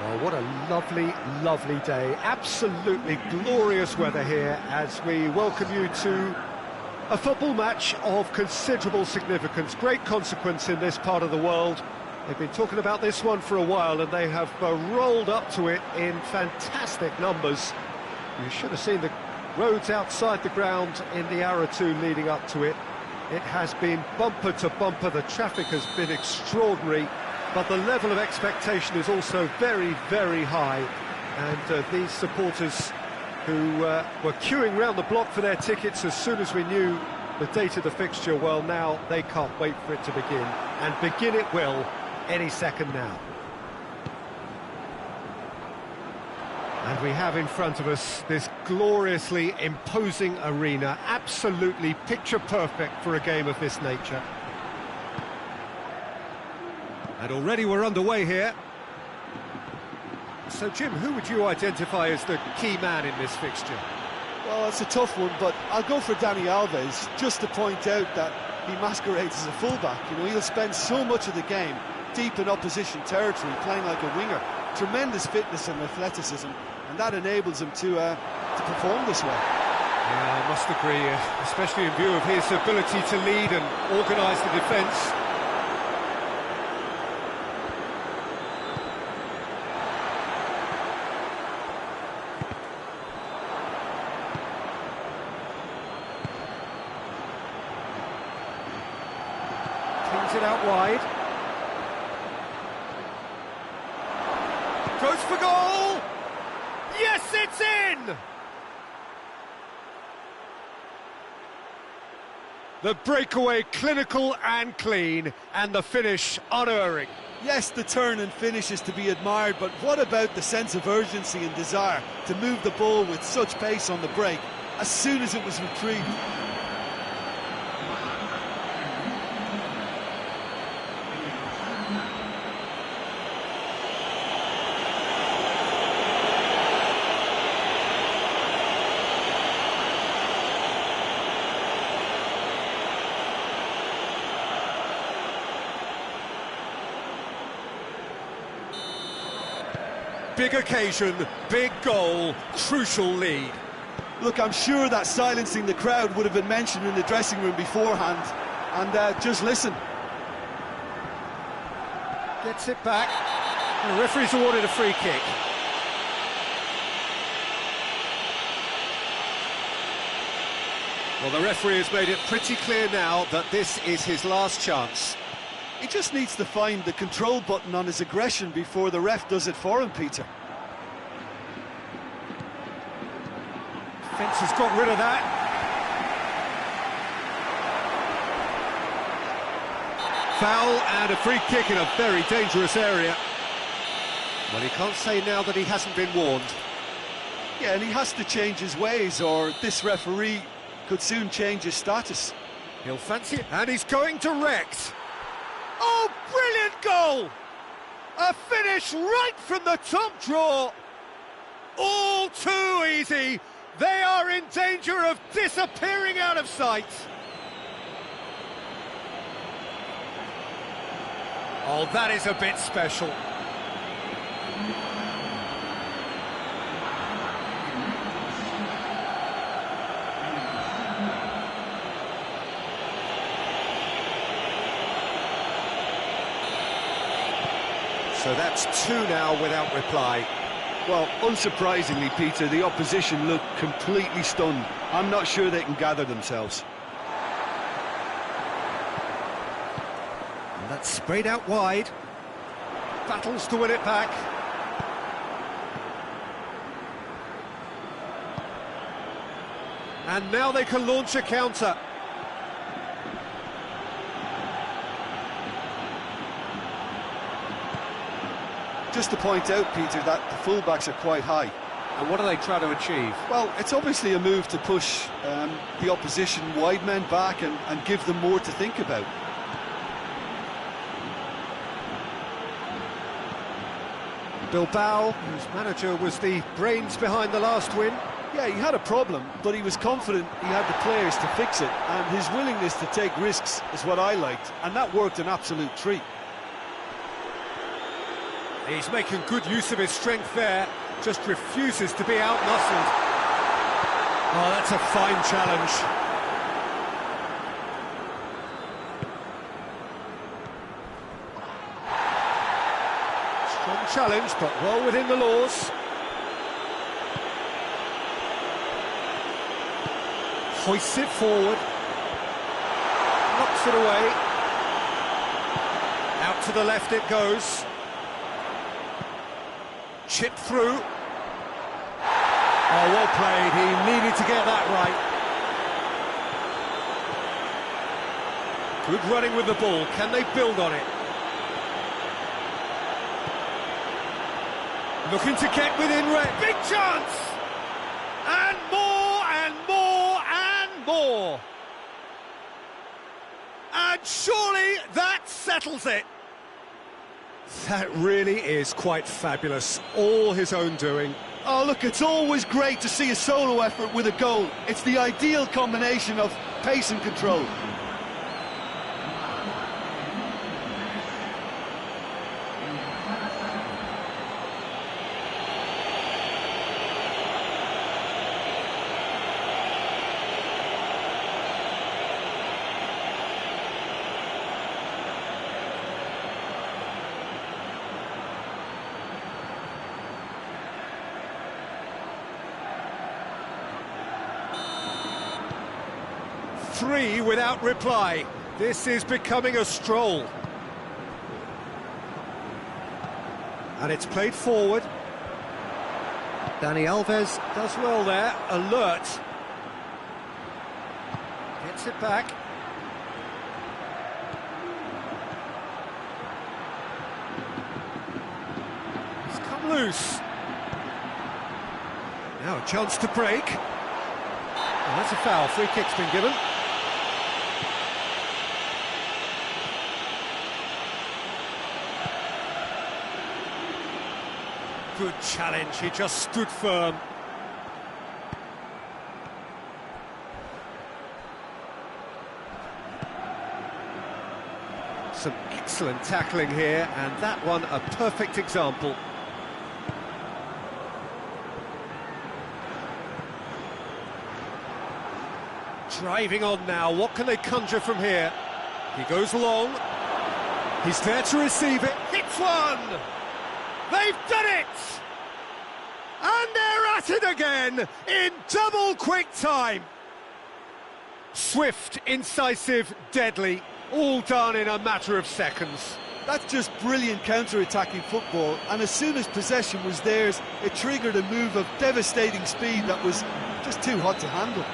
Well, what a lovely, lovely day. Absolutely glorious weather here as we welcome you to a football match of considerable significance. Great consequence in this part of the world. They've been talking about this one for a while and they have rolled up to it in fantastic numbers. You should have seen the roads outside the ground in the hour or two leading up to it. It has been bumper to bumper. The traffic has been extraordinary. But the level of expectation is also very, very high. And these supporters who were queuing round the block for their tickets as soon as we knew the date of the fixture, well, now they can't wait for it to begin. And begin it will any second now. And we have in front of us this gloriously imposing arena, absolutely picture perfect for a game of this nature. And already we're underway here. So, Jim, who would you identify as the key man in this fixture? Well, it's a tough one, but I'll go for Dani Alves, just to point out that he masquerades as a fullback. You know, he'll spend so much of the game deep in opposition territory, playing like a winger. Tremendous fitness and athleticism, and that enables him to perform this way. Yeah, I must agree, especially in view of his ability to lead and organise the defence. It out wide. Goes for goal! Yes, it's in! The breakaway clinical and clean, and the finish unerring. Yes, the turn and finish is to be admired, but what about the sense of urgency and desire to move the ball with such pace on the break as soon as it was retrieved? Big occasion, big goal, crucial lead. Look, I'm sure that silencing the crowd would have been mentioned in the dressing room beforehand. And just listen. Gets it back. The referee's awarded a free kick. Well, the referee has made it pretty clear now that this is his last chance. He just needs to find the control button on his aggression before the ref does it for him, Peter. Fence has got rid of that. Foul and a free kick in a very dangerous area. Well, he can't say now that he hasn't been warned. Yeah, and he has to change his ways, or this referee could soon change his status. He'll fancy it, and he's going direct. Oh, brilliant goal! A finish right from the top draw. All too easy. They are in danger of disappearing out of sight. Oh, that is a bit special. So that's two now without reply. Well, unsurprisingly, Peter, the opposition look completely stunned. I'm not sure they can gather themselves. And that's sprayed out wide. Battles to win it back. And now they can launch a counter. Just to point out, Peter, that the fullbacks are quite high. And what are they trying to achieve? Well, it's obviously a move to push the opposition wide men back and give them more to think about. Bilbao, whose manager was the brains behind the last win. Yeah, he had a problem, but he was confident he had the players to fix it, and his willingness to take risks is what I liked, and that worked an absolute treat. He's making good use of his strength there, just refuses to be outmuscled. Oh, that's a fine challenge. Strong challenge, but well within the laws. Hoists it forward. Knocks it away. Out to the left it goes. Chipped through. Oh, well played. He needed to get that right. Good running with the ball. Can they build on it? Looking to get within range. Big chance! And more, and more, and more. And surely that settles it. That really is quite fabulous. All his own doing. Oh, look, it's always great to see a solo effort with a goal. It's the ideal combination of pace and control. Three without reply. This is becoming a stroll. And it's played forward. Dani Alves does well there, alert. Gets it back. It's come loose. Now a chance to break. Oh, that's a foul, free kick's been given. Good challenge, he just stood firm. Some excellent tackling here, and that one a perfect example. Driving on now, what can they conjure from here? He goes long, he's there to receive it, hits one! They've done it! And they're at it again in double quick time. Swift, incisive, deadly, all done in a matter of seconds. That's just brilliant counter-attacking football, and as soon as possession was theirs, it triggered a move of devastating speed that was just too hot to handle.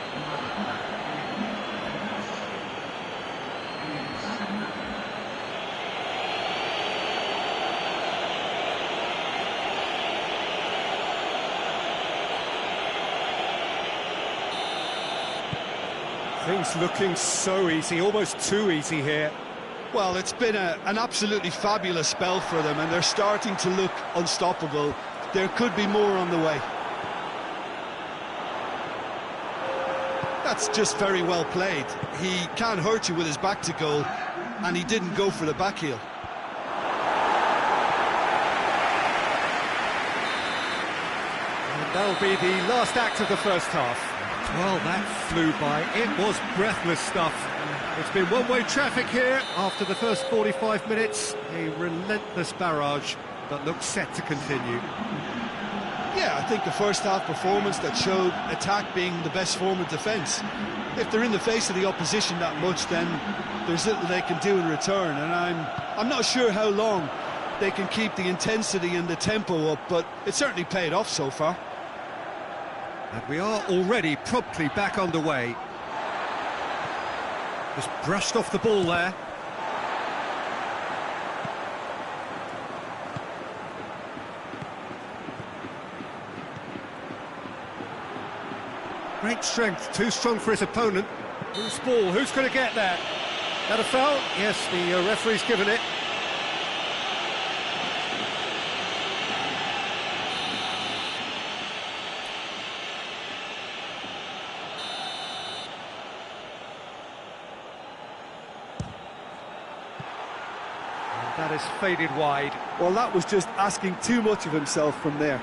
Things looking so easy, almost too easy here. Well, it's been an absolutely fabulous spell for them, and they're starting to look unstoppable. There could be more on the way. That's just very well played. He can't hurt you with his back to goal, and he didn't go for the back heel. And that'll be the last act of the first half. Well, that flew by. It was breathless stuff. It's been one-way traffic here after the first 45 minutes. A relentless barrage, but looks set to continue. Yeah, I think the first half performance that showed attack being the best form of defence. If they're in the face of the opposition that much, then there's little they can do in return, and I'm not sure how long they can keep the intensity and the tempo up, but it certainly paid off so far. And we are already promptly back underway. Just brushed off the ball there. Great strength, too strong for his opponent. Loose ball, who's going to get that? That a foul? Yes, the referee's given it. That has faded wide. Well, that was just asking too much of himself from there.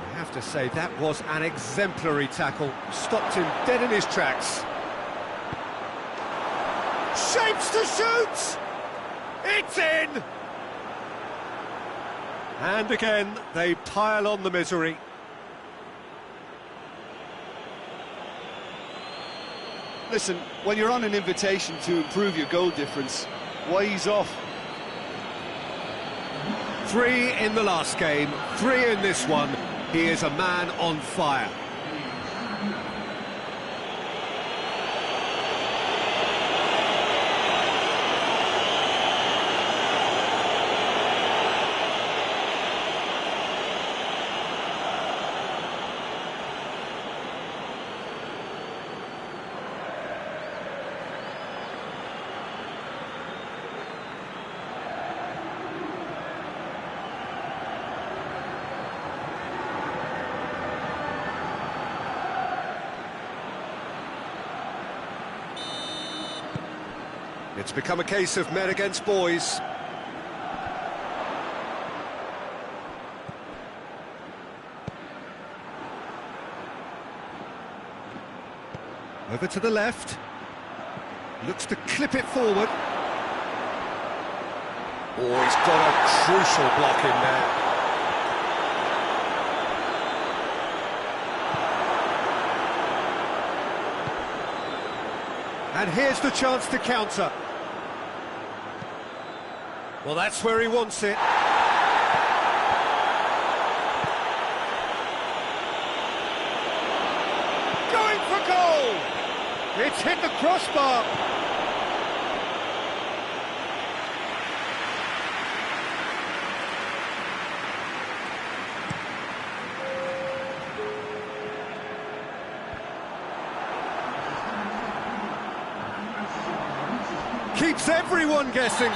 I have to say, that was an exemplary tackle. Stopped him dead in his tracks. Shapes to shoot! It's in! And again, they pile on the misery. Listen, when you're on an invitation to improve your goal difference, why ease off? 3 in the last game, 3 in this one. He is a man on fire. It's become a case of men against boys. Over to the left. Looks to clip it forward. Oh, he's got a crucial block in there. And here's the chance to counter. Well, that's where he wants it. Going for goal! It's hit the crossbar. Keeps everyone guessing.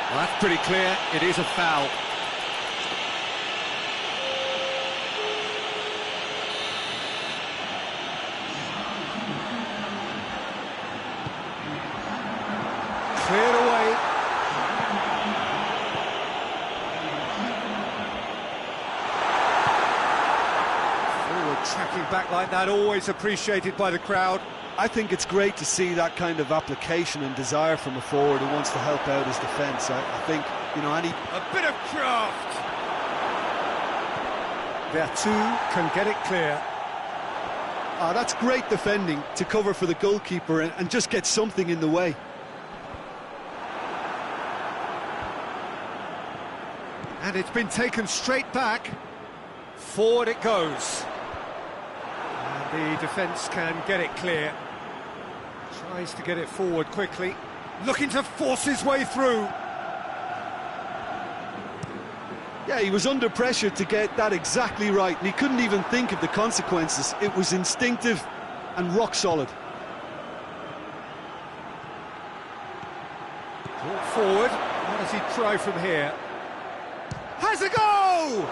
Well, that's pretty clear. It is a foul. Cleared away. Forward tracking back like that, always appreciated by the crowd. I think it's great to see that kind of application and desire from a forward who wants to help out his defence. I think, you know, any... A bit of craft! Their two can get it clear. That's great defending to cover for the goalkeeper and just get something in the way. And it's been taken straight back. Forward it goes. And the defence can get it clear. Tries to get it forward quickly. Looking to force his way through. Yeah, he was under pressure to get that exactly right, and he couldn't even think of the consequences. It was instinctive and rock solid. Brought forward. What does he try from here? Has a go!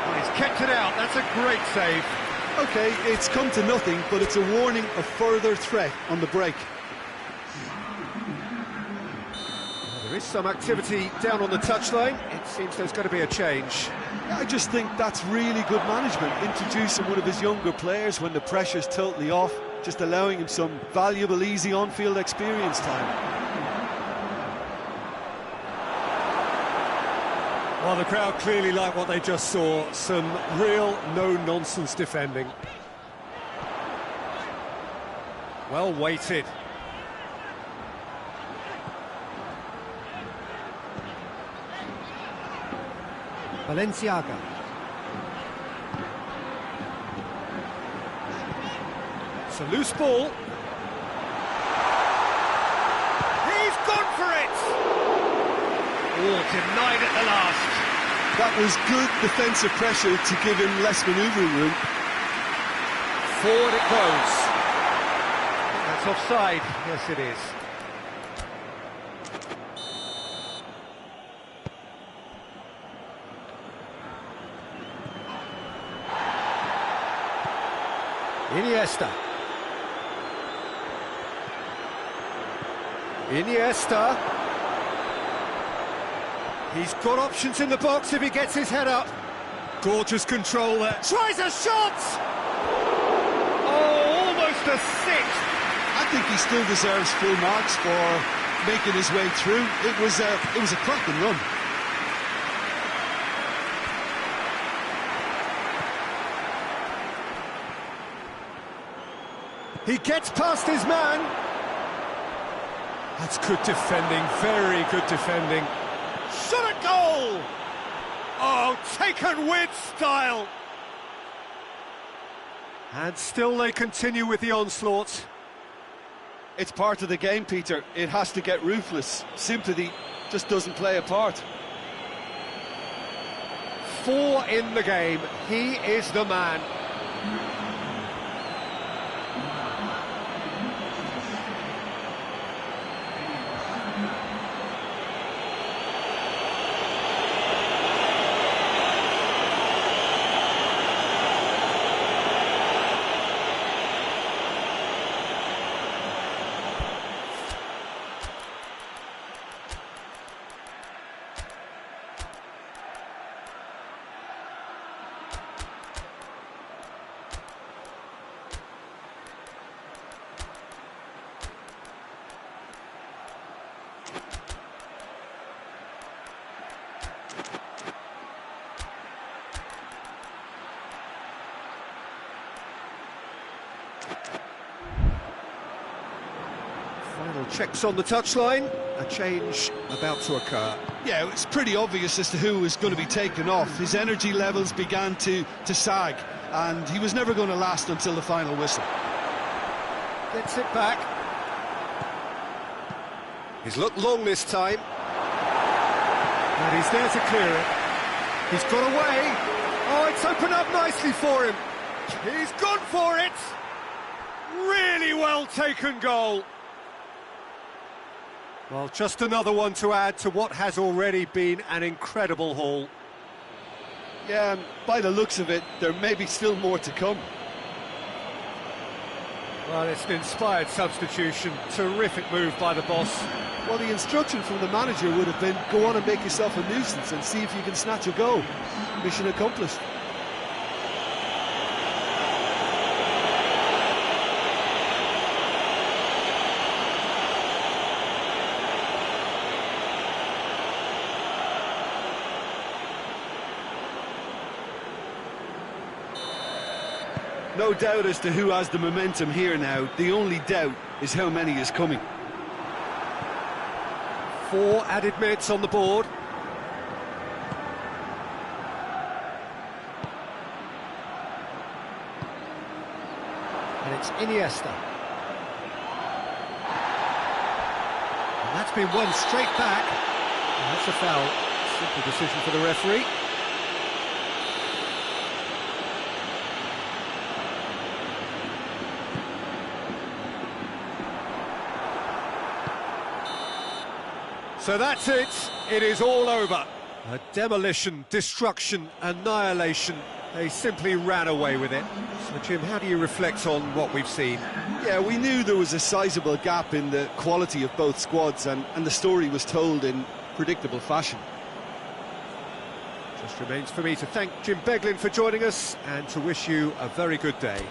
Well, he's kept it out. That's a great save. OK, it's come to nothing, but it's a warning of further threat on the break. Well, there is some activity down on the touchline. It seems there's going to be a change. I just think that's really good management, introducing one of his younger players when the pressure's totally off, just allowing him some valuable, easy on-field experience time. Well, the crowd clearly like what they just saw. Some real no-nonsense defending. Well weighted. Valenciaga. It's a loose ball. He's gone for it! Oh, denied at the last. That was good defensive pressure to give him less manoeuvring room. Forward it goes. That's offside. Yes, it is. Iniesta. Iniesta. He's got options in the box if he gets his head up. Gorgeous control there. Tries a shot! Oh, almost a six. I think he still deserves full marks for making his way through. It was a cracking run. He gets past his man. That's good defending, very good defending. Shot at goal! Oh, taken with style. And still they continue with the onslaught. It's part of the game, Peter. It has to get ruthless. Sympathy just doesn't play a part. 4 in the game. He is the man. Final checks on the touchline. A change about to occur. Yeah, it's pretty obvious as to who was going to be taken off. His energy levels began to sag, and he was never going to last until the final whistle. Gets it back. He's looked long this time. And he's there to clear it. He's got away. Oh, it's opened up nicely for him. He's gone for it. Really well taken goal. Well, just another one to add to what has already been an incredible haul. Yeah, and by the looks of it, there may be still more to come. Well, it's an inspired substitution. Terrific move by the boss. Well, the instruction from the manager would have been, go on and make yourself a nuisance and see if you can snatch a goal. Mission accomplished. No doubt as to who has the momentum here now. The only doubt is how many is coming. 4 added minutes on the board. And it's Iniesta. And that's been won straight back. And that's a foul. Simple decision for the referee. So that's it. It is all over. A demolition, destruction, annihilation. They simply ran away with it. So, Jim, how do you reflect on what we've seen? Yeah, we knew there was a sizable gap in the quality of both squads, and the story was told in predictable fashion. Just remains for me to thank Jim Beglin for joining us and to wish you a very good day.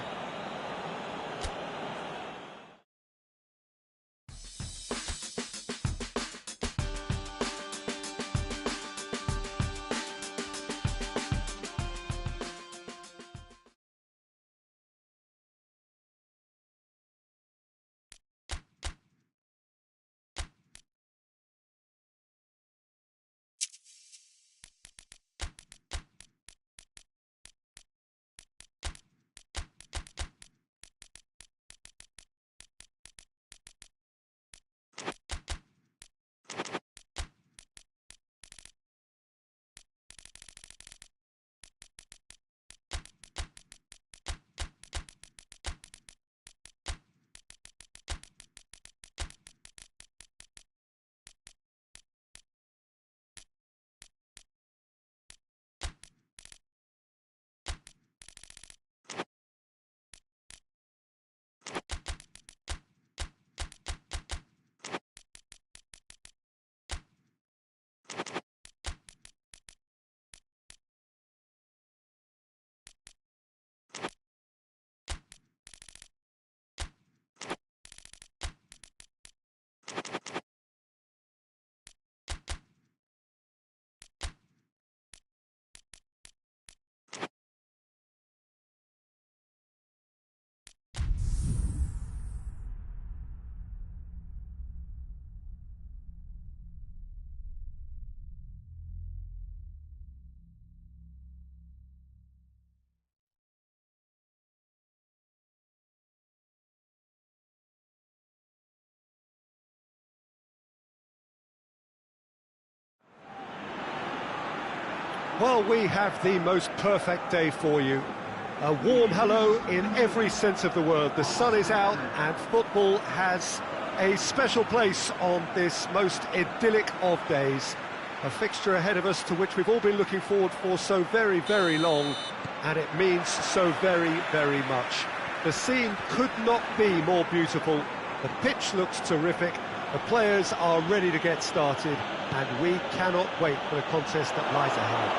Well, we have the most perfect day for you. A warm hello in every sense of the word. The sun is out and football has a special place on this most idyllic of days. A fixture ahead of us to which we've all been looking forward for so very, very long, and it means so very, very much. The scene could not be more beautiful. The pitch looks terrific. The players are ready to get started, and we cannot wait for the contest that lies ahead.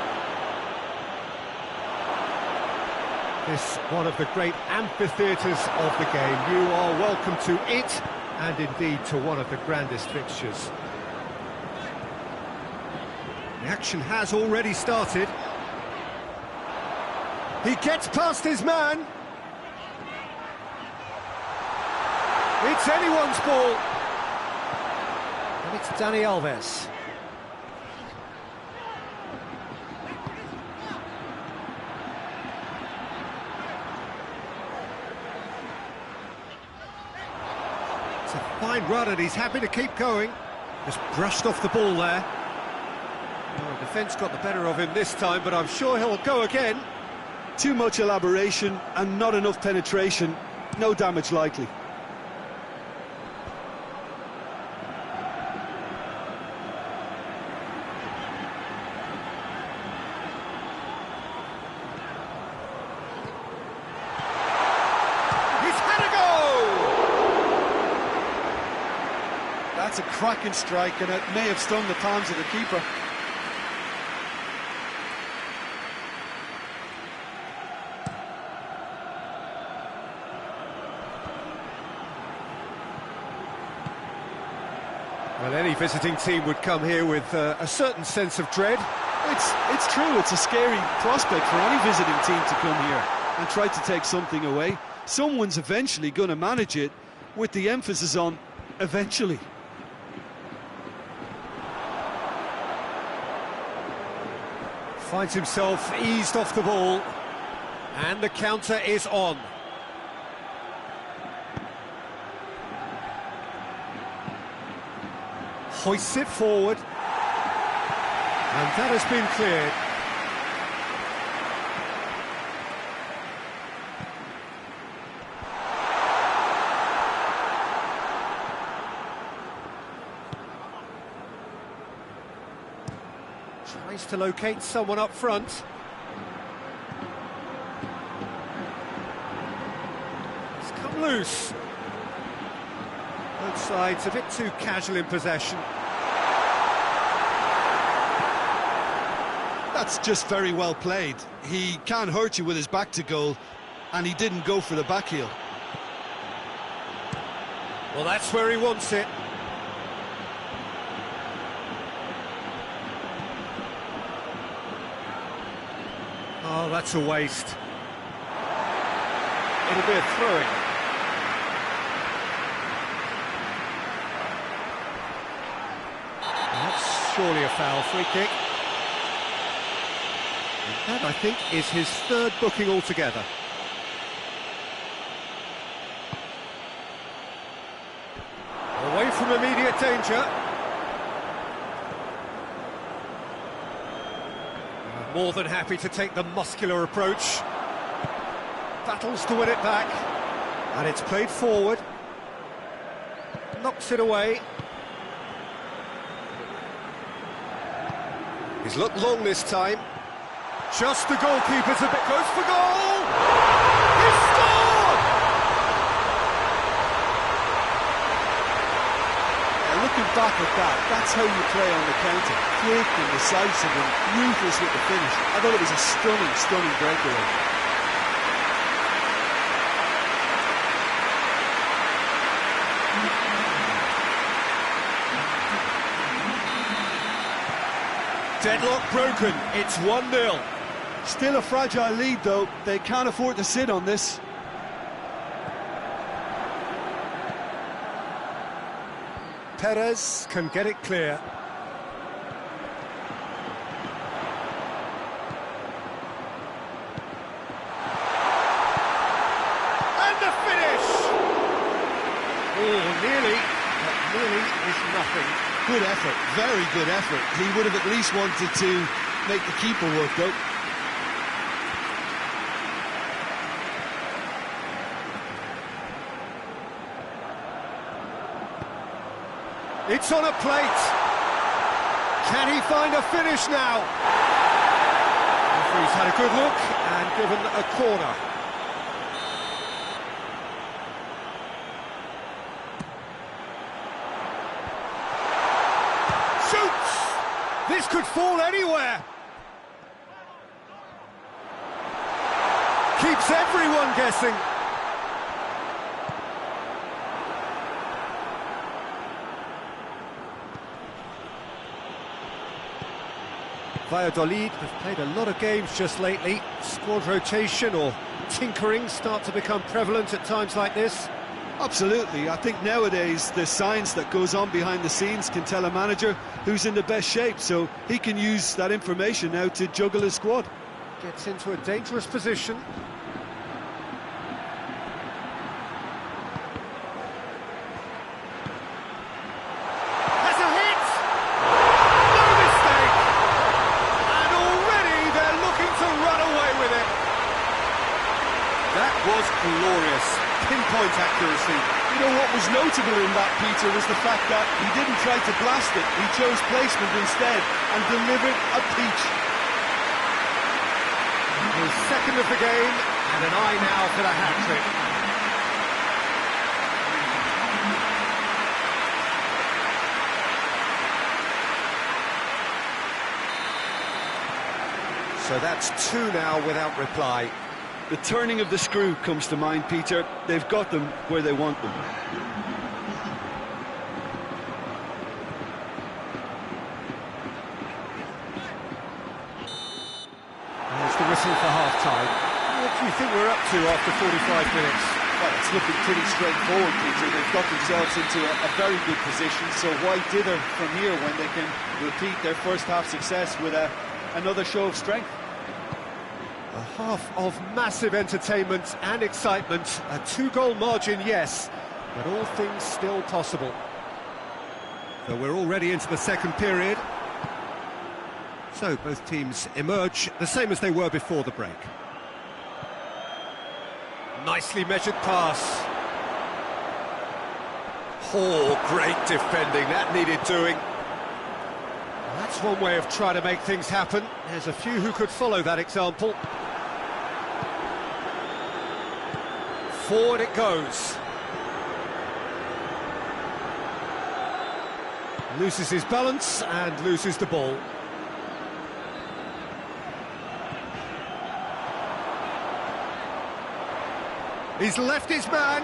This one of the great amphitheatres of the game. You are welcome to it, and indeed to one of the grandest fixtures. The action has already started. He gets past his man. It's anyone's ball. And it's Dani Alves. It's a fine run and he's happy to keep going. Just brushed off the ball there. Oh, the defence got the better of him this time, but I'm sure he'll go again. Too much elaboration and not enough penetration. No damage likely. That's a cracking strike, and it may have stung the palms of the keeper. Well, any visiting team would come here with a certain sense of dread. It's true, it's a scary prospect for any visiting team to come here and try to take something away. Someone's eventually going to manage it, with the emphasis on eventually. Finds himself eased off the ball, and the counter is on. Hoists it forward, and that has been cleared. Tries to locate someone up front. It's come loose. Both sides a bit too casual in possession. That's just very well played. He can't hurt you with his back to goal, and he didn't go for the back heel. Well, that's where he wants it. Oh, that's a waste. It'll be a throw-in. That's surely a foul. Free kick. And that, I think, is his third booking altogether. Away from immediate danger. More than happy to take the muscular approach. Battles to win it back. And it's played forward. Knocks it away. He's looked long this time. Just the goalkeeper's a bit close for goal! He scored! Looking back at that, that's how you play on the counter. Quick and decisive and ruthless with the finish. I thought it was a stunning, stunning breakaway. Deadlock broken, it's 1-0. Still a fragile lead though, they can't afford to sit on this. Perez can get it clear. And the finish! Oh, nearly, but nearly is nothing. Good effort, very good effort. He would have at least wanted to make the keeper work, though. It's on a plate. Can he find a finish now? Referee's had a good look and given a corner. Shoots! This could fall anywhere. Keeps everyone guessing. Valladolid have played a lot of games just lately. Squad rotation or tinkering start to become prevalent at times like this. Absolutely. I think nowadays the science that goes on behind the scenes can tell a manager who's in the best shape, so he can use that information now to juggle his squad. Gets into a dangerous position. Has a hit! No mistake! And already they're looking to run away with it. That was glorious. Pinpoint accuracy. You know what was notable in that, Peter, was the fact that he didn't try to blast it. He chose placement instead and delivered a peach. His second of the game, and an eye now for the hat-trick. So that's two now without reply. The turning of the screw comes to mind, Peter. They've got them where they want them. There's the whistle for half-time. What do you think we're up to after 45 minutes? Well, it's looking pretty straightforward, Peter. They've got themselves into a very good position, so why dither from here when they can repeat their first-half success with another show of strength? A half of massive entertainment and excitement. A two-goal margin, yes, but all things still possible. So we're already into the second period. So both teams emerge the same as they were before the break. Nicely measured pass. Oh, great defending, that needed doing. That's one way of trying to make things happen. There's a few who could follow that example. Forward it goes. Loses his balance and loses the ball. He's left his man.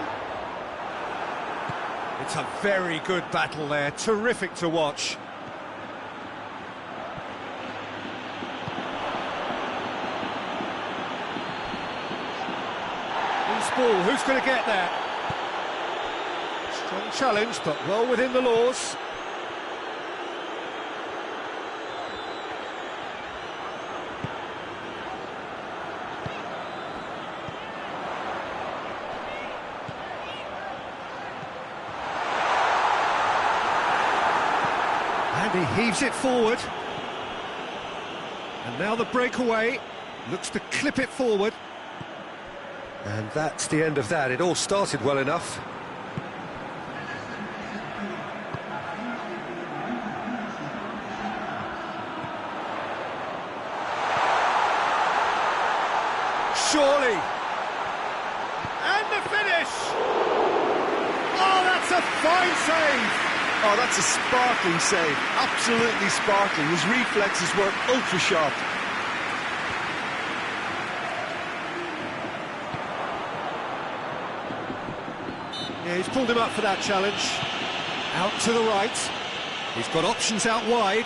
It's a very good battle there, terrific to watch. Ball, who's going to get there? Strong challenge, but well within the laws. And he heaves it forward. And now the breakaway looks to clip it forward. And that's the end of that. It all started well enough. Surely. And the finish! Oh, that's a fine save! Oh, that's a sparkling save. Absolutely sparkling. His reflexes were ultra-sharp. Yeah, he's pulled him up for that challenge. Out to the right. He's got options out wide.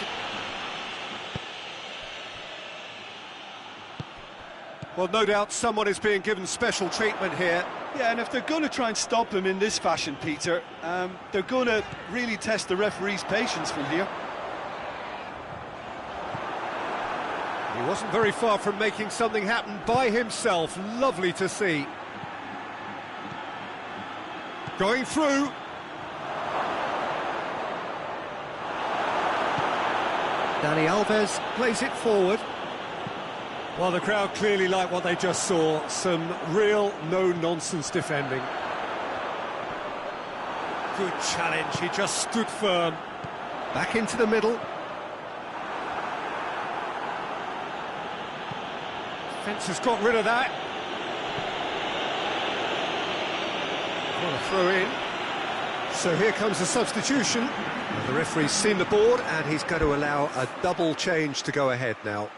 Well, no doubt someone is being given special treatment here. Yeah, and if they're going to try and stop him in this fashion, Peter, they're going to really test the referee's patience from here. He wasn't very far from making something happen by himself. Lovely to see. Going through. Dani Alves plays it forward. Well, the crowd clearly like what they just saw. Some real no-nonsense defending. Good challenge, he just stood firm. Back into the middle. Defence has got rid of that. What a throw in. So here comes the substitution. Well, the referee's seen the board and he's going to allow a double change to go ahead now.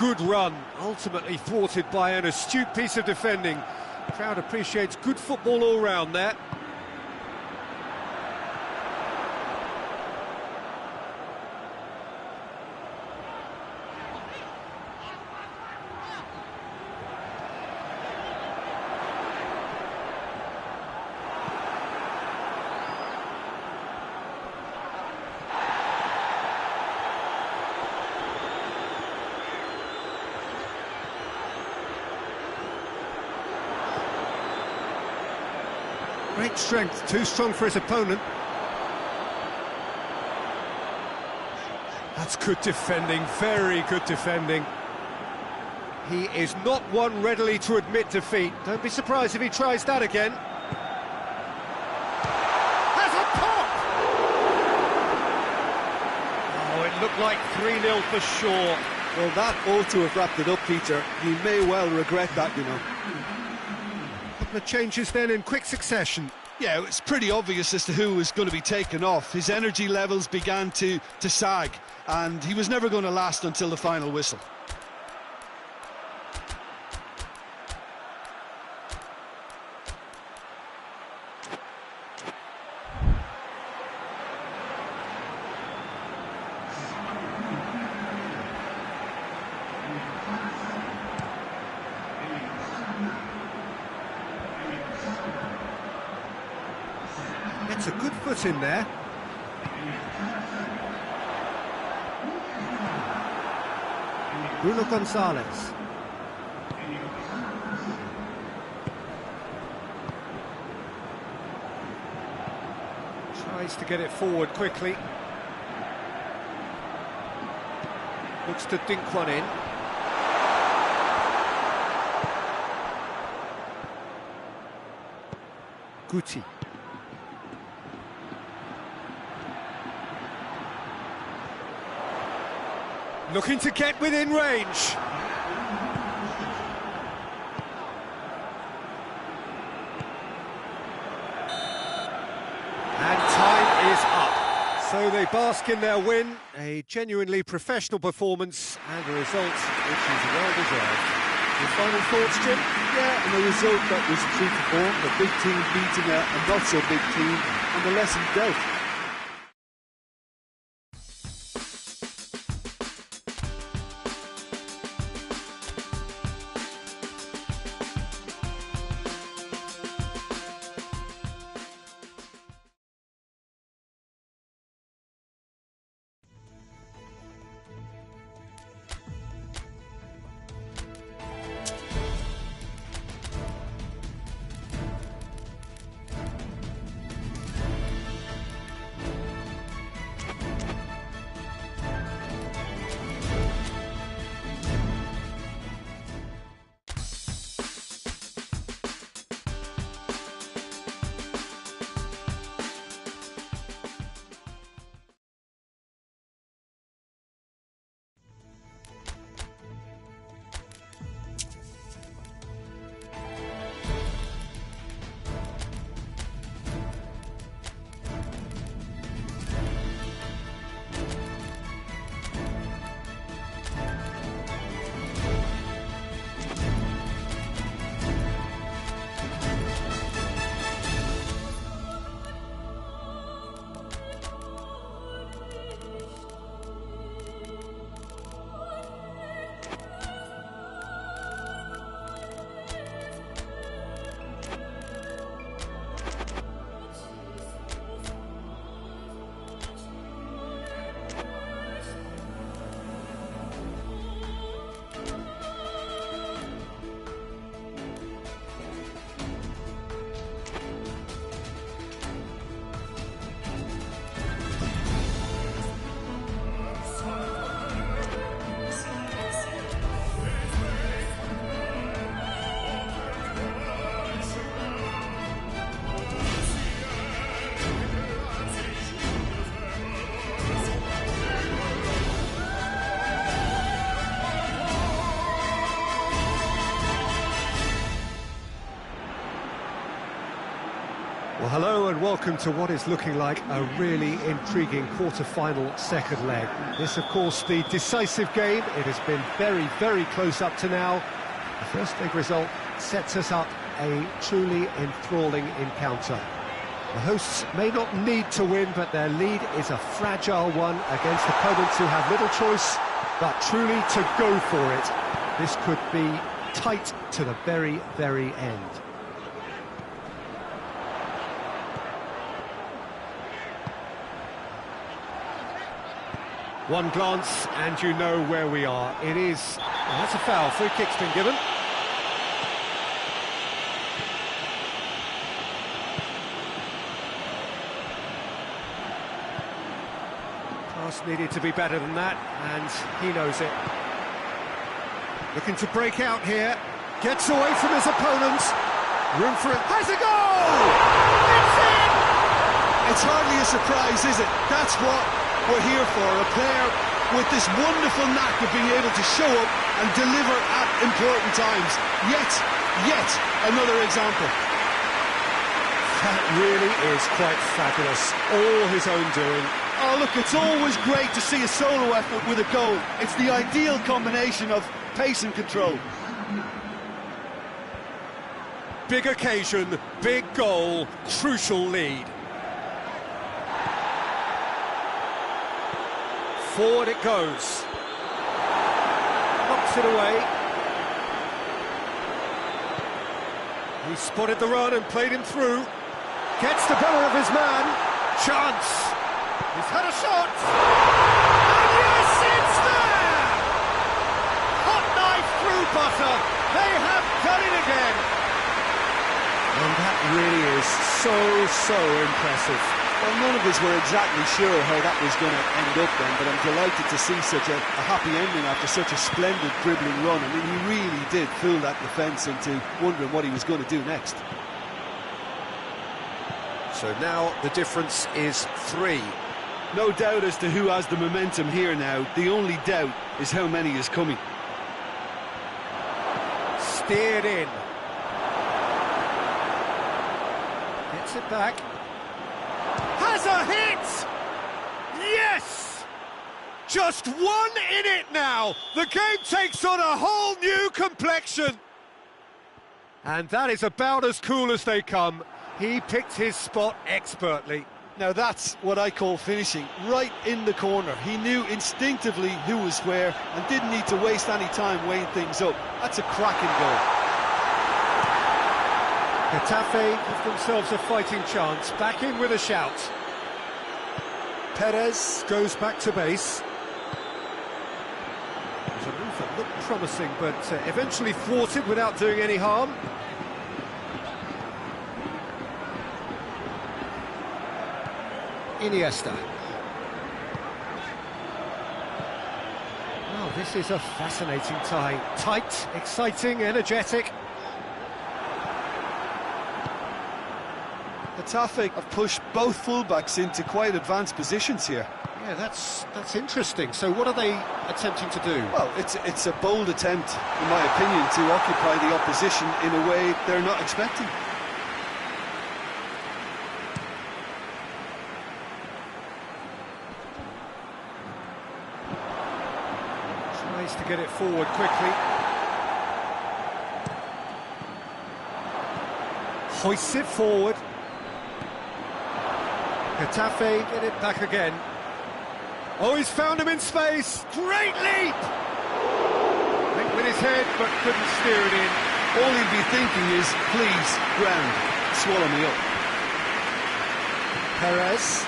Good run, ultimately thwarted by an astute piece of defending. Crowd appreciates good football all round there. Great strength, too strong for his opponent. That's good defending, very good defending. He is not one readily to admit defeat. Don't be surprised if he tries that again. Has a pop! Oh, it looked like 3-0 for sure. Well, that ought to have wrapped it up, Peter. He may well regret that, you know. The changes then in quick succession. Yeah, it's pretty obvious as to who was going to be taken off. His energy levels began to sag, and he was never going to last until the final whistle. Gets a good foot in there. Bruno Gonzalez. Tries to get it forward quickly. Looks to dink one in. Guti. Looking to get within range. And time is up. So they bask in their win, a genuinely professional performance and a result which is well deserved. Your final thoughts, Jim? Yeah, and a result that was true to form, a big team beating a not-so-big team, and the lesson dealt. Well, hello and welcome to what is looking like a really intriguing quarter-final second leg. This, of course, the decisive game. It has been very, very close up to now. The first leg result sets us up a truly enthralling encounter. The hosts may not need to win, but their lead is a fragile one against opponents who have little choice, but truly to go for it. This could be tight to the very, very end. One glance and you know where we are. It is... well, that's a foul. Free kick's been given. Just needed to be better than that, and he knows it. Looking to break out here. Gets away from his opponents. Room for it. Has a goal! It's in! It's hardly a surprise, is it? That's what we're here for. A player with this wonderful knack of being able to show up and deliver at important times. Yet another example. That really is quite fabulous. All his own doing. Oh, look, it's always great to see a solo effort with a goal. It's the ideal combination of pace and control. Big occasion, big goal, crucial lead. Forward it goes. Knocks it away. He spotted the run and played him through. Gets the better of his man. Chance. He's had a shot. And yes, it's there! Hot knife through butter. They have done it again. And that really is so impressive. Well, none of us were exactly sure how that was going to end up then, but I'm delighted to see such a happy ending after such a splendid dribbling run. I mean, he really did fool that defence into wondering what he was going to do next. So now the difference is 3. No doubt as to who has the momentum here now. The only doubt is how many is coming. Steered in. Gets it back. Has a hit! Yes! Just one in it now. The game takes on a whole new complexion. And that is about as cool as they come. He picked his spot expertly. Now that's what I call finishing, right in the corner. He knew instinctively who was where and didn't need to waste any time weighing things up. That's a cracking goal. Getafe give themselves a fighting chance, back in with a shout. Perez goes back to base. There's a move that looked promising, but eventually thwarted without doing any harm. Iniesta. Oh, this is a fascinating tie. Tight, exciting, energetic. Getafe have pushed both fullbacks into quite advanced positions here. Yeah, that's interesting. So what are they attempting to do? Well, it's a bold attempt, in my opinion, to occupy the opposition in a way they're not expecting. Tries to get it forward quickly. Hoists it forward. Getafe get it back again. Oh, he's found him in space. Great leap! Went with his head, but couldn't steer it in. All he'd be thinking is, please, ground, swallow me up. Perez.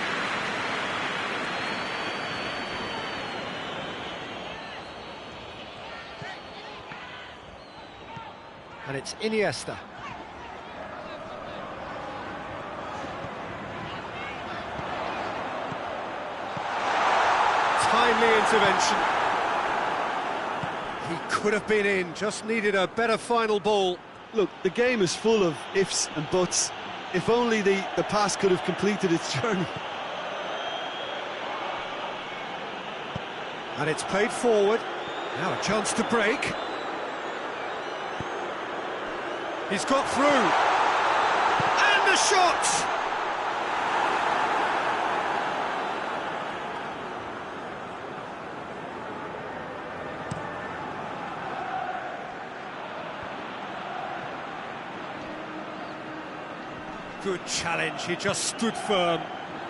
And it's Iniesta. Timely intervention. He could have been in, just needed a better final ball. Look, the game is full of ifs and buts. If only the pass could have completed its journey. And it's played forward. Now a chance to break. He's got through. And the shot! Good challenge, he just stood firm.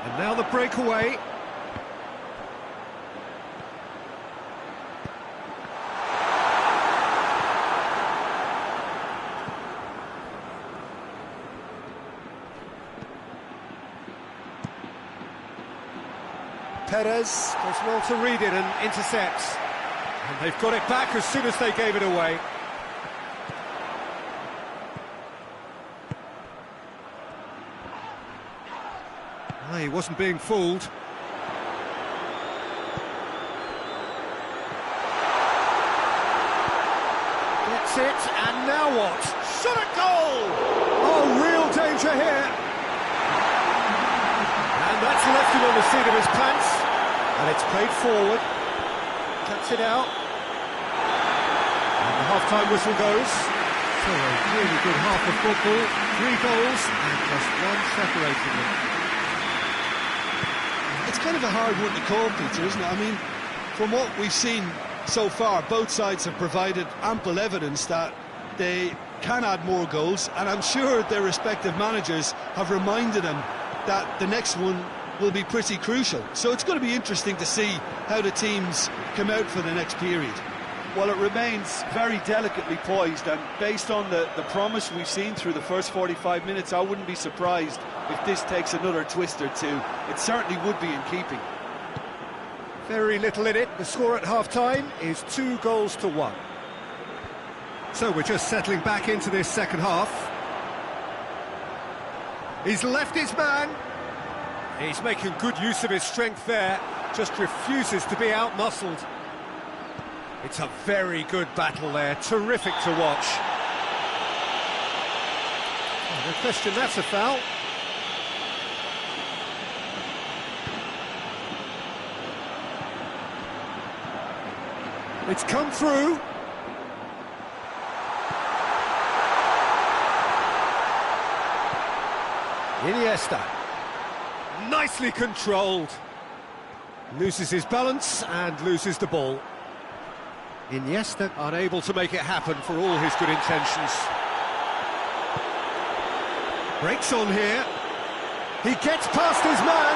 And now the breakaway. Perez does well to read it and intercepts. And they've got it back as soon as they gave it away. He wasn't being fooled. what? Shot at goal! Oh, real danger here. And that's left him on the seat of his pants. And it's played forward. Cuts it out. And the half-time whistle goes. So a really good half of football, 3 goals and just one separating them. It's kind of a hard one to call, Peter, isn't it? I mean, from what we've seen so far, both sides have provided ample evidence that they can add more goals, and I'm sure their respective managers have reminded them that the next one will be pretty crucial. So it's going to be interesting to see how the teams come out for the next period. Well, it remains very delicately poised, and based on the promise we've seen through the first 45 minutes, I wouldn't be surprised if this takes another twist or two. It certainly would be in keeping. Very little in it. The score at half-time is 2-1. So we're just settling back into this second half. He's left his man. He's making good use of his strength there. Just refuses to be out-muscled. It's a very good battle there. Terrific to watch. Oh, no question, that's a foul. It's come through. Iniesta. Nicely controlled. Loses his balance and loses the ball. Iniesta unable to make it happen for all his good intentions. Breaks on here. He gets past his man.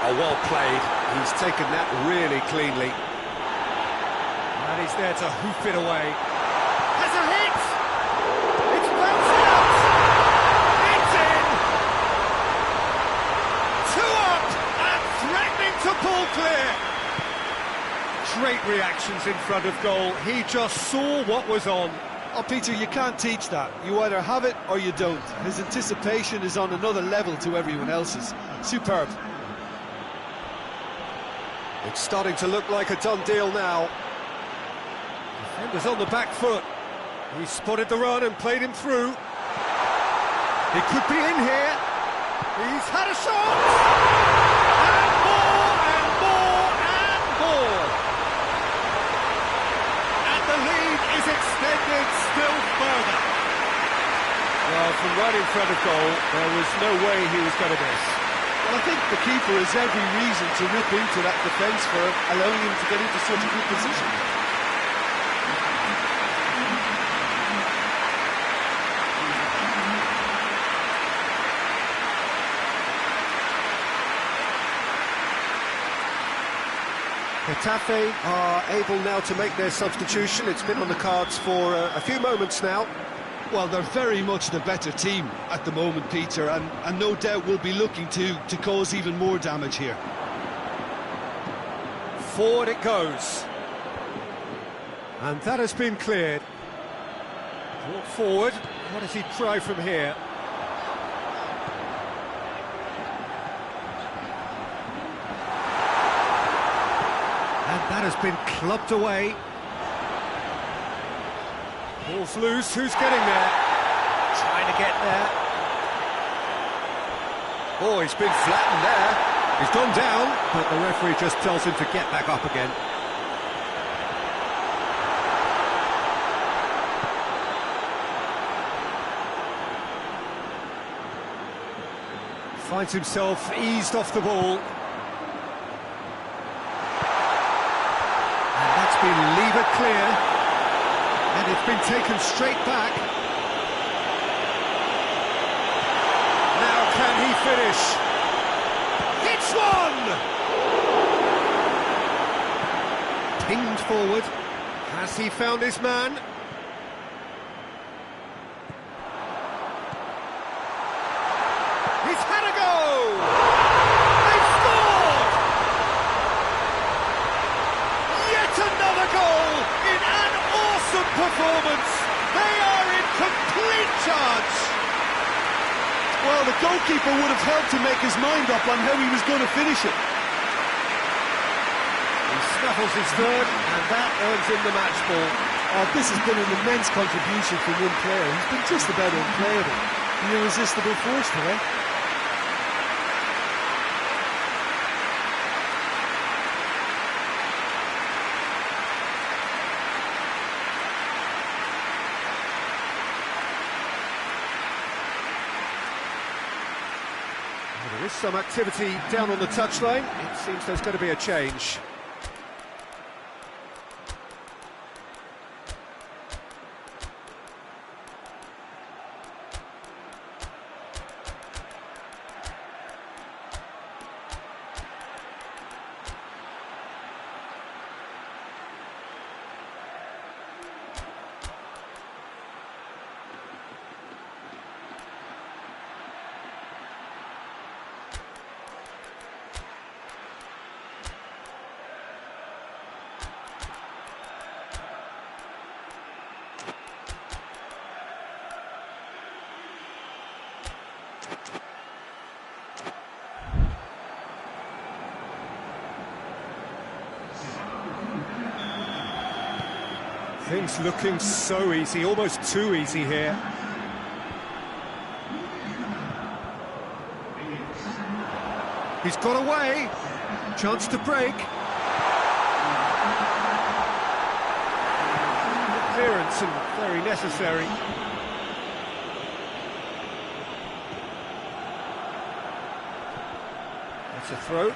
Oh, well played. He's taken that really cleanly. And he's there to hoof it away. Has a hit! It's bouncing out! It's in! 2 up and threatening to pull clear. Great reactions in front of goal. He just saw what was on. Oh, Peter, you can't teach that. You either have it or you don't. His anticipation is on another level to everyone else's. Superb. It's starting to look like a done deal now. Defender's on the back foot. He spotted the run and played him through. He could be in here. He's had a shot! And more and more and more! And the lead is extended still further. Well, from right in front of goal, there was no way he was going to miss. Well, I think the keeper has every reason to rip into that defence for allowing him to get into such a good position. Getafe are able now to make their substitution. It's been on the cards for a few moments now. Well, they're very much the better team at the moment, Peter, and no doubt will be looking to cause even more damage here. Forward it goes. And that has been cleared. Brought forward. What does he try from here? And that has been clubbed away. Ball's loose, who's getting there? Trying to get there. Oh, he's been flattened there. He's gone down, but the referee just tells him to get back up again. Finds himself eased off the ball. And that's been levered clear. And it's been taken straight back. Now can he finish? Hits one! Pinged forward. Has he found his man? He's had a go! They've scored! Yet another goal in an awesome performance. They are in complete charge. Well, the goalkeeper would have helped to make his mind up on how he was going to finish it. He snuffles his third, and that earns him the match ball. This has been an immense contribution from one player. He's been just about unplayable. The irresistible force today. There is some activity down on the touchline. It seems there's going to be a change. Things looking so easy, almost too easy here. He's got away. Chance to break. Clearance and very necessary. That's a throw.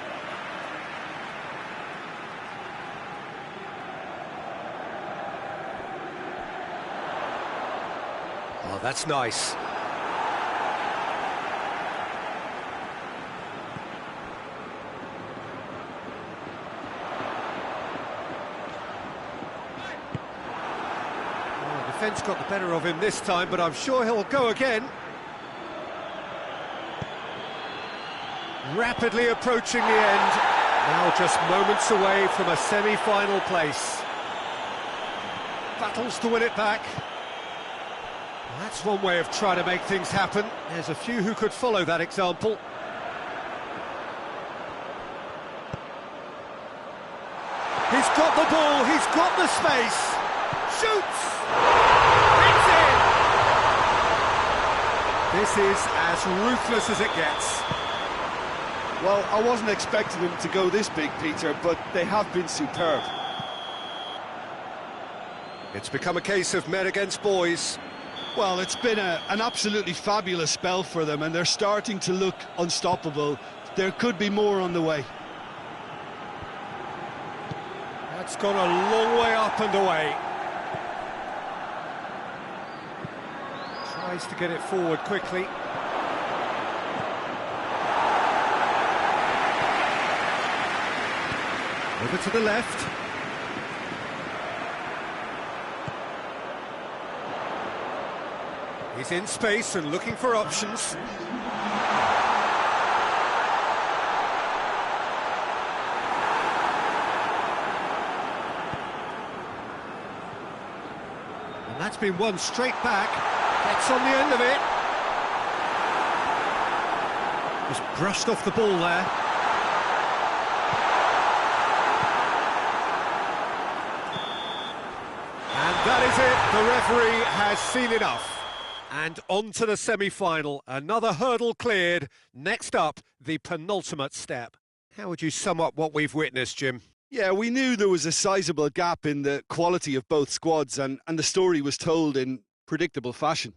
Oh, that's nice. Oh, defence got the better of him this time, but I'm sure he'll go again. Rapidly approaching the end. Now just moments away from a semi-final place. Battles to win it back. That's one way of trying to make things happen. There's a few who could follow that example. He's got the ball, he's got the space. Shoots! It's in! This is as ruthless as it gets. Well, I wasn't expecting them to go this big, Peter, but they have been superb. It's become a case of men against boys. Well, it's been an absolutely fabulous spell for them, and they're starting to look unstoppable. There could be more on the way. That's gone a long way up and away. Tries to get it forward quickly. Over to the left. He's in space and looking for options. And that's been won straight back. Gets on the end of it. Just brushed off the ball there. And that is it. The referee has seen enough. And on to the semi-final. Another hurdle cleared. Next up, the penultimate step. How would you sum up what we've witnessed, Jim? Yeah, we knew there was a sizable gap in the quality of both squads, and the story was told in predictable fashion.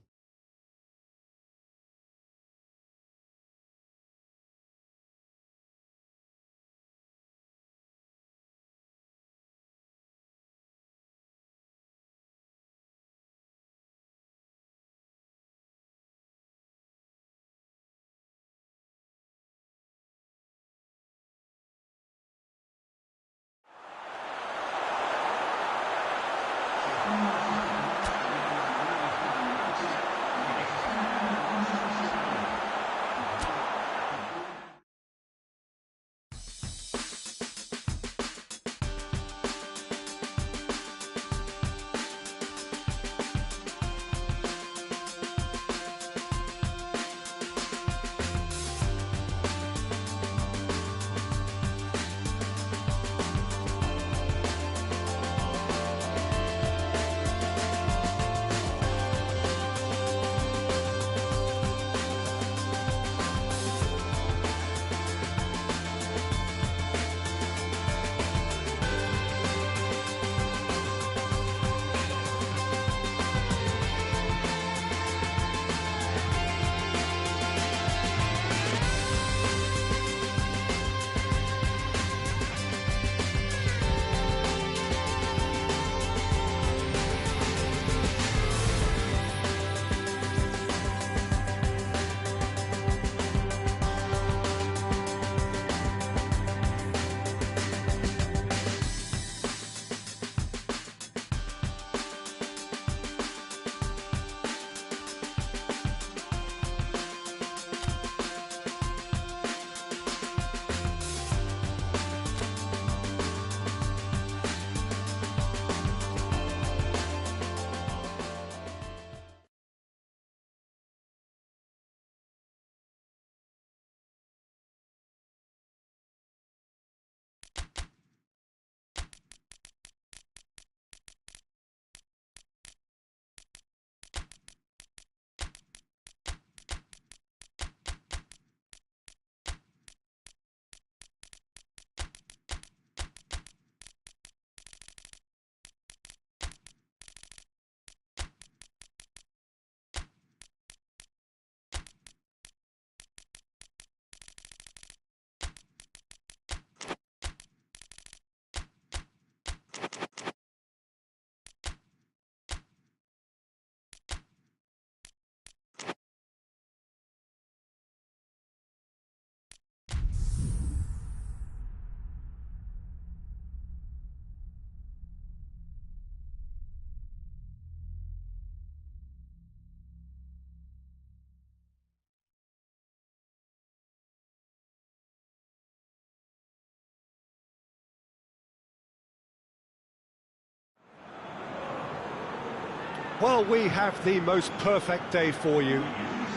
Well, we have the most perfect day for you.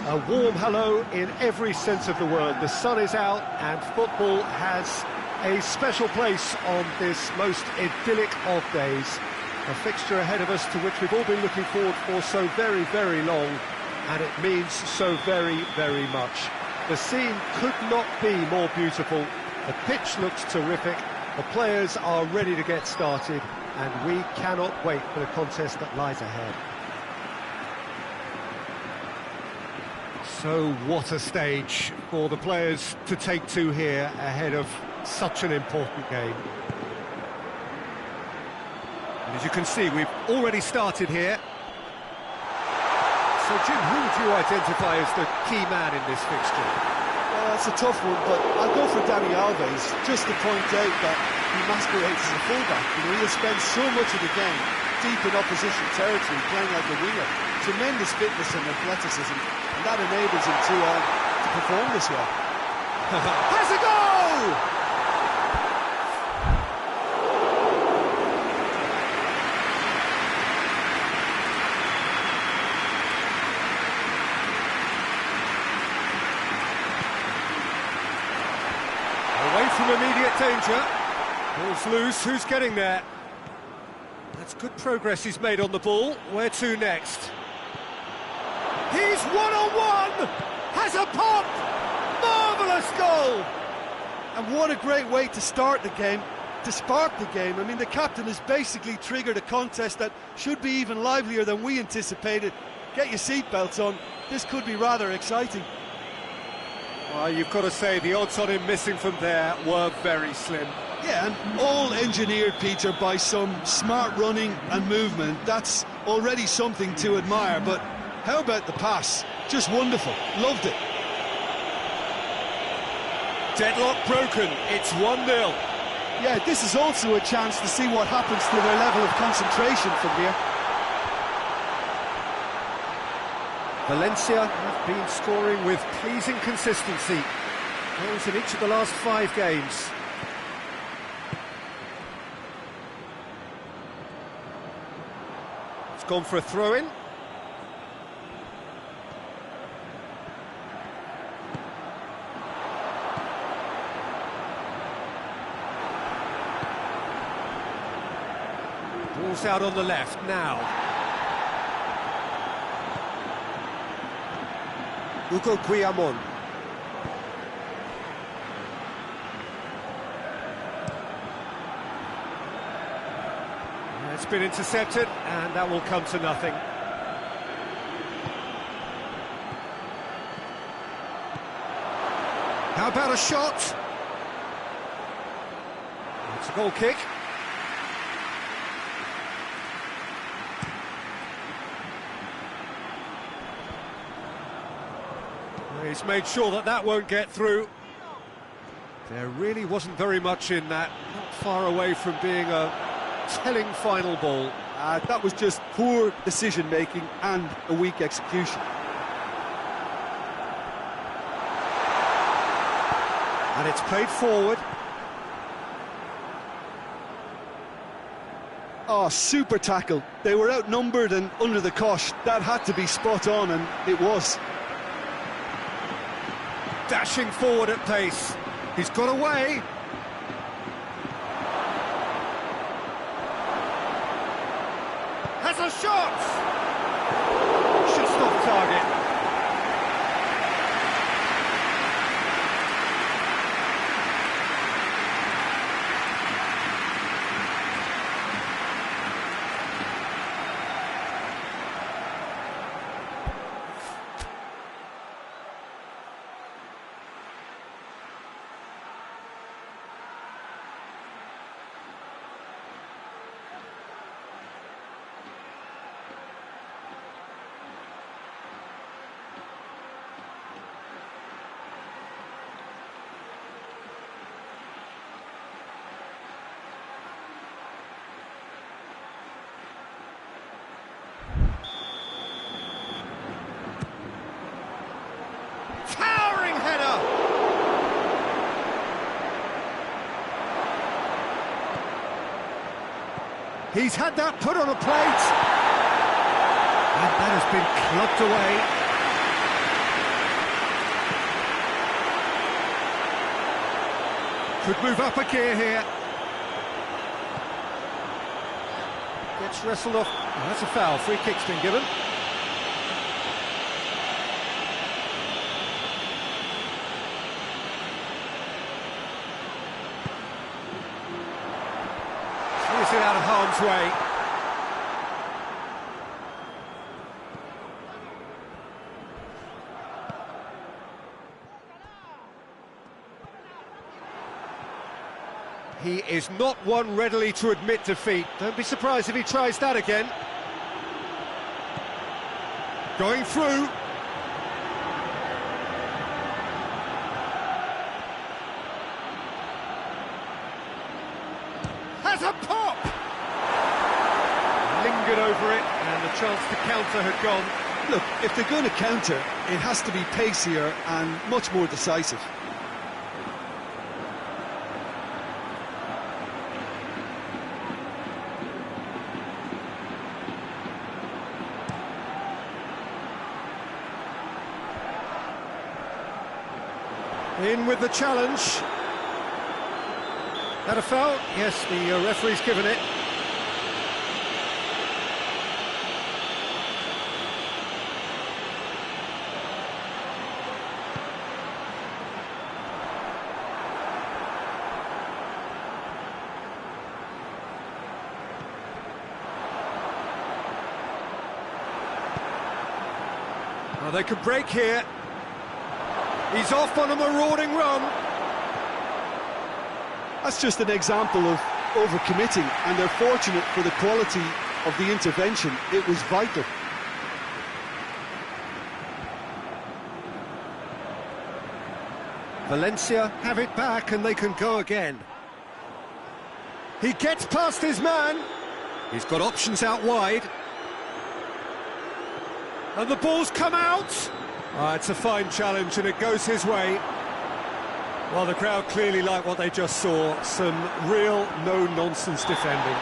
A warm hello in every sense of the word. The sun is out and football has a special place on this most idyllic of days. A fixture ahead of us to which we've all been looking forward for so very, very long, and it means so very, very much. The scene could not be more beautiful. The pitch looks terrific. The players are ready to get started, and we cannot wait for the contest that lies ahead. So what a stage for the players to take to here ahead of such an important game. And as you can see, we've already started here. So Jim, who would you identify as the key man in this fixture? Well, it's a tough one, but I'll go for Dani Alves, just to point out that he masquerades as a fullback. You know, he'll spend so much of the game deep in opposition territory, playing like a winger. Tremendous fitness and athleticism, and that enables him to perform this well. Has a goal! Away from immediate danger. Ball's loose, who's getting there? That's good progress he's made on the ball. Where to next? He's one-on-one! Has a pop! Marvellous goal! And what a great way to start the game, to spark the game. I mean, the captain has basically triggered a contest that should be even livelier than we anticipated. Get your seatbelts on, this could be rather exciting. Well, you've got to say, the odds on him missing from there were very slim. Yeah, and all engineered, Peter, by some smart running and movement. That's already something to admire, but how about the pass? Just wonderful, loved it. Deadlock broken, it's 1-0. Yeah, this is also a chance to see what happens to their level of concentration from here. Valencia have been scoring with pleasing consistency. Goals in each of the last 5 games. It's gone for a throw-in. Ball's out on the left now. Hugo Guillamon. It's been intercepted, and that will come to nothing. How about a shot? It's a goal kick. He's made sure that that won't get through. There really wasn't very much in that, not far away from being a telling final ball. That was just poor decision-making and a weak execution. And it's played forward. Oh, super tackle. They were outnumbered and under the cosh. That had to be spot on, and it was. Dashing forward at pace. He's got away. Has a shot! Just off target. Towering header! He's had that put on a plate. been clubbed away. Could move up a gear here. Gets wrestled off. Oh, that's a foul. Free kick's been given. Clears it out of harm's way. He is not one readily to admit defeat. Don't be surprised if he tries that again. Going through. Has a pop! Lingered over it, and the chance to counter had gone. Look, if they're going to counter, it has to be pacier and much more decisive. In with the challenge. That a foul? Yes, the referee's given it. Well, they could break here. He's off on a marauding run. That's just an example of overcommitting, and they're fortunate for the quality of the intervention. It was vital. Valencia have it back and they can go again. He gets past his man. He's got options out wide. And the ball's come out. It's a fine challenge and it goes his way. Well, the crowd clearly like what they just saw. Some real no-nonsense defending.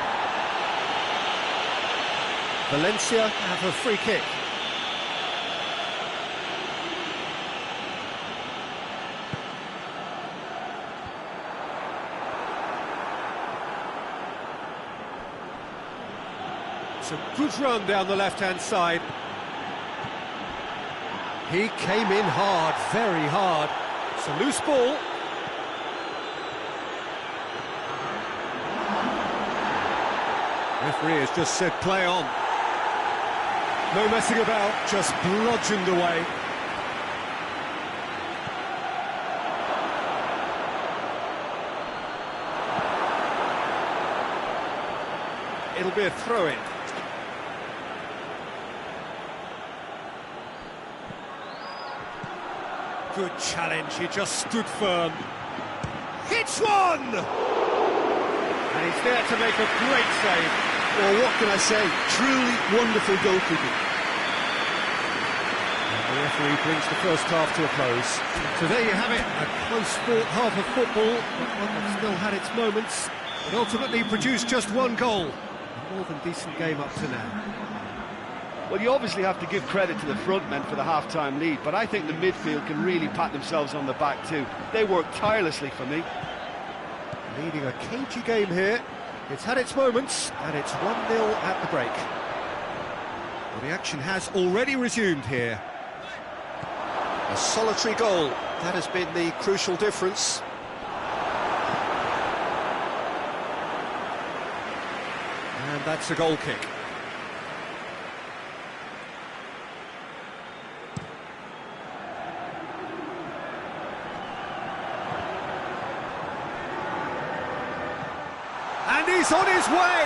Valencia have a free kick. It's a good run down the left-hand side. He came in hard, very hard. It's a loose ball. Referee has just said play on. No messing about, just bludgeoned away. It'll be a throw-in. Good challenge, he just stood firm. Hits one! And he's there to make a great save. Well, what can I say? Truly wonderful goalkeeping. And the referee brings the first half to a close. So there you have it, a close-fought half of football, but one that still had its moments. It ultimately produced just one goal. A more than decent game up to now. Well, you obviously have to give credit to the front men for the half-time lead, but I think the midfield can really pat themselves on the back too. They worked tirelessly for me. Leading a cagey game here. It's had its moments, and it's 1-0 at the break. Well, the action has already resumed here. A solitary goal, that has been the crucial difference. And that's a goal kick. And he's on his way!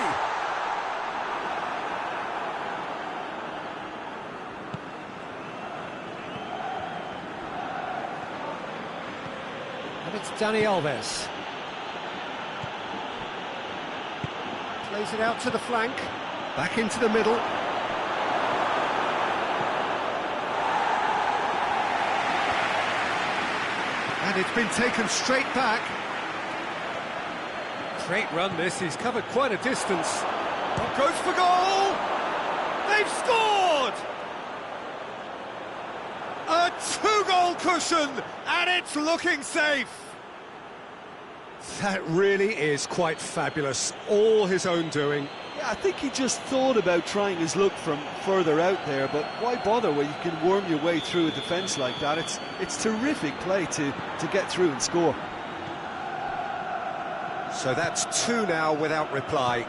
And it's Dani Alves. Plays it out to the flank, back into the middle. And it's been taken straight back. Great run this, he's covered quite a distance. Oh, goes for goal! They've scored! cushion, and it's looking safe. That really is quite fabulous, all his own doing. Yeah, I think he just thought about trying his luck from further out there, but why bother when you can worm your way through a defence like that? It's terrific play to get through and score. So that's 2 now without reply.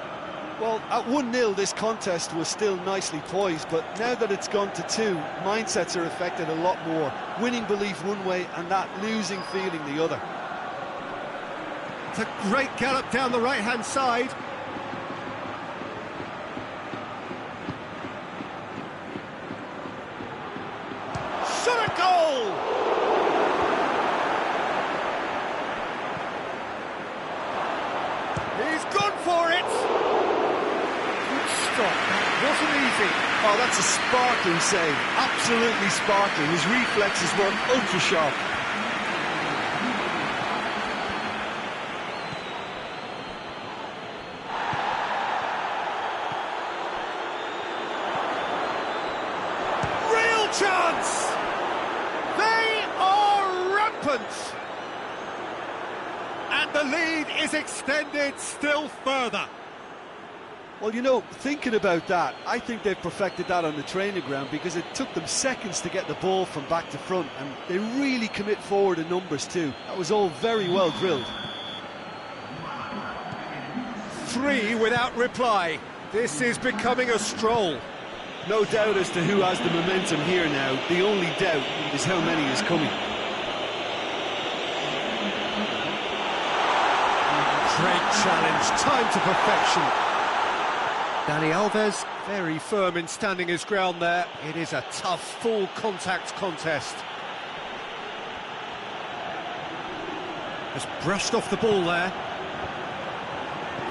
Well, at 1-0 this contest was still nicely poised, but now that it's gone to 2, mindsets are affected a lot more. Winning belief one way and that losing feeling the other. It's a great gallop down the right-hand side. Shot a goal! He's gone for it! Good stop, that wasn't easy. Oh, that's a sparkling save, absolutely sparkling. His reflexes were ultra sharp. Chance! They are rampant! And the lead is extended still further. Well, you know, thinking about that, I think they've perfected that on the training ground because it took them seconds to get the ball from back to front, and they really commit forward in numbers too. That was all very well drilled. 3 without reply. This is becoming a stroll. No doubt as to who has the momentum here now. The only doubt is how many is coming. Great challenge, time to perfection. Dani Alves, very firm in standing his ground there. It is a tough, full contact contest. Has brushed off the ball there.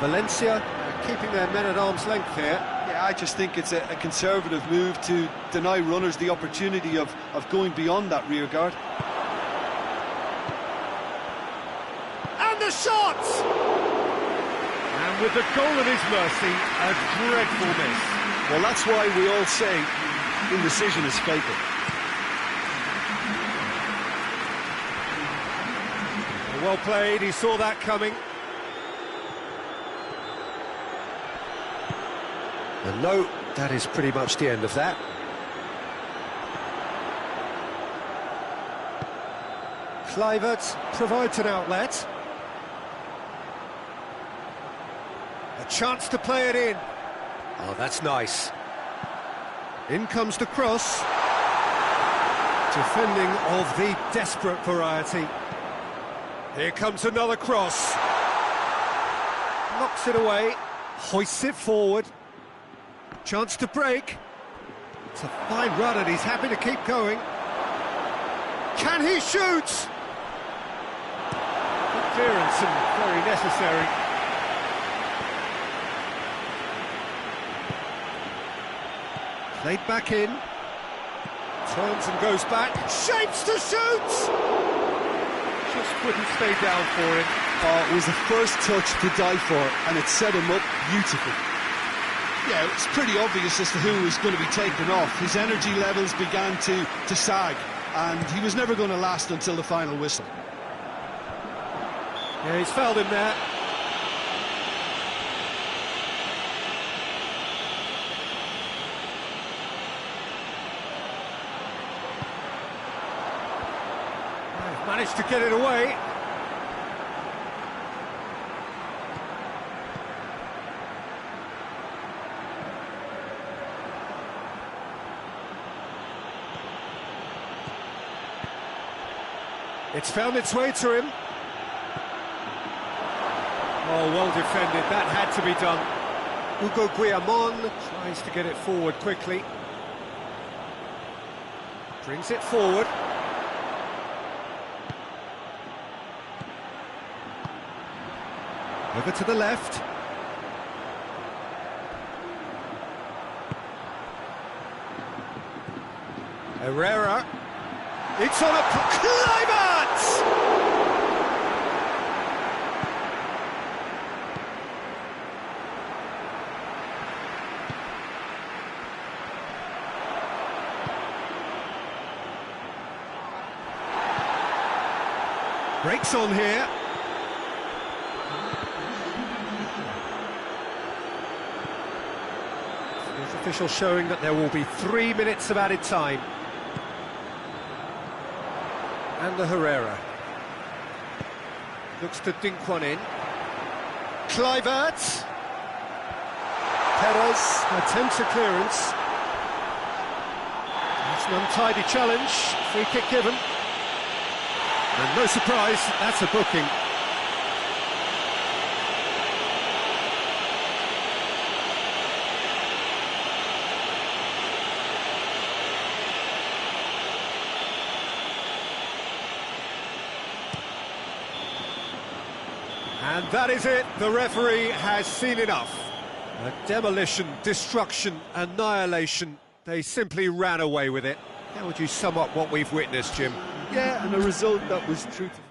Valencia keeping their men at arm's length here. Yeah, I just think it's a conservative move to deny runners the opportunity of going beyond that rear guard. And the shot! And with the goal at his mercy, a dreadful miss. Well, that's why we all say indecision is fatal. Well played, he saw that coming. And no, that is pretty much the end of that. Kluivert provides an outlet. A chance to play it in. Oh, that's nice. In comes the cross. Defending of the desperate variety. Here comes another cross. Knocks it away. Hoists it forward. Chance to break. It's a fine run and he's happy to keep going. Can he shoot? Good clearance and very necessary. Played back in. Turns and goes back. Shapes to shoot! Just couldn't stay down for him. Oh, it was the first touch to die for, and it set him up beautifully. Yeah, it's pretty obvious as to who was going to be taken off. His energy levels began to sag, and he was never going to last until the final whistle. Yeah, he's fouled him there. They've managed to get it away. It's found its way to him. Oh, well defended, that had to be done. Hugo Guillamon tries to get it forward quickly. Brings it forward. Over to the left. Herrera. It's on a Kluivert! Breaks on here. There's official showing that there will be 3 minutes of added time. And the Herrera. Looks to dink one in. Kluivert. Perez attempts a clearance. It's an untidy challenge. Free kick given. And no surprise, that's a booking. And that is it, the referee has seen enough. A demolition, destruction, annihilation, they simply ran away with it. How would you sum up what we've witnessed, Jim? Yeah, and a result that was truthful.